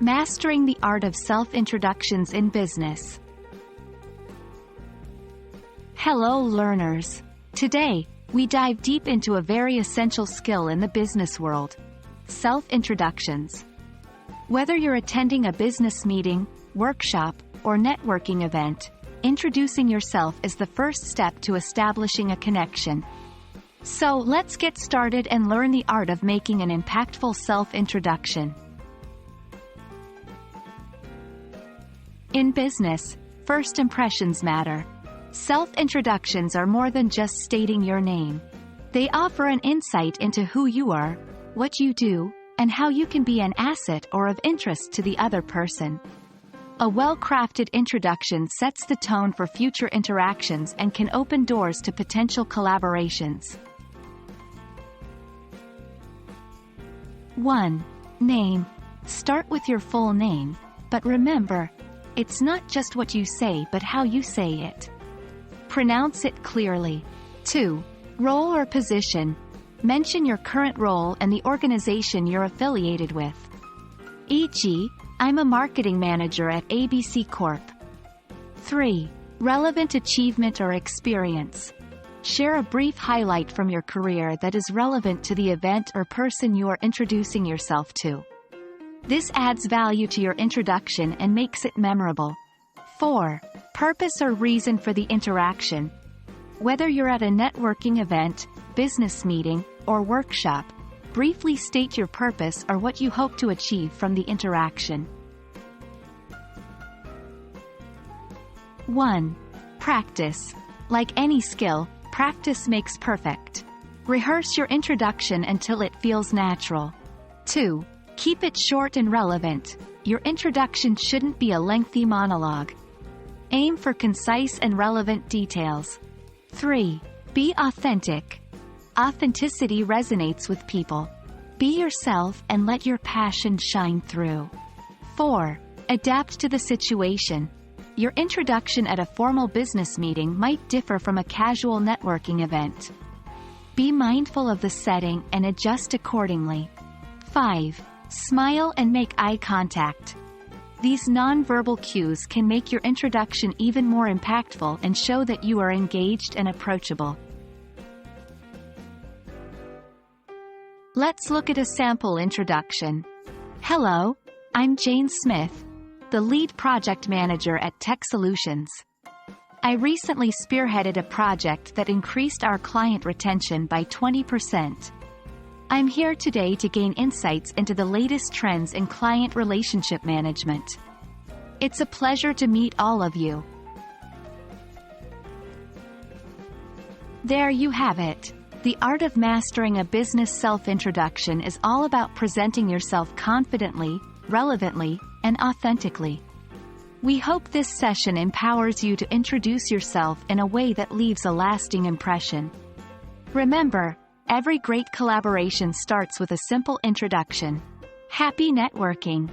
Mastering the art of self-introductions in business. Hello learners. Today, we dive deep into a very essential skill in the business world: self-introductions. Whether you're attending a business meeting, workshop, or networking event, introducing yourself is the first step to establishing a connection. So let's get started and learn the art of making an impactful self-introduction. In business, first impressions matter. Self-introductions are more than just stating your name. They offer an insight into who you are, what you do, and how you can be an asset or of interest to the other person. A well-crafted introduction sets the tone for future interactions and can open doors to potential collaborations. 1. Name. Start with your full name, but remember, it's not just what you say but how you say it. Pronounce it clearly. 2. Role or position. Mention your current role and the organization you're affiliated with. E.g., I'm a marketing manager at ABC Corp. 3. Relevant achievement or experience. Share a brief highlight from your career that is relevant to the event or person you are introducing yourself to. This adds value to your introduction and makes it memorable. 4. Purpose or reason for the interaction. Whether you're at a networking event, business meeting, or workshop, briefly state your purpose or what you hope to achieve from the interaction. 1. Practice. Like any skill, practice makes perfect. Rehearse your introduction until it feels natural. 2. Keep it short and relevant. Your introduction shouldn't be a lengthy monologue. Aim for concise and relevant details. 3. Be authentic. Authenticity resonates with people. Be yourself and let your passion shine through. 4. Adapt to the situation. Your introduction at a formal business meeting might differ from a casual networking event. Be mindful of the setting and adjust accordingly. 5. Smile and make eye contact. These non-verbal cues can make your introduction even more impactful and show that you are engaged and approachable. Let's look at a sample introduction. Hello, I'm Jane Smith, the lead project manager at Tech Solutions. I recently spearheaded a project that increased our client retention by 20%. I'm here today to gain insights into the latest trends in client relationship management. It's a pleasure to meet all of you. There you have it. The art of mastering a business self-introduction is all about presenting yourself confidently, relevantly, and authentically. We hope this session empowers you to introduce yourself in a way that leaves a lasting impression. Remember, every great collaboration starts with a simple introduction. Happy networking!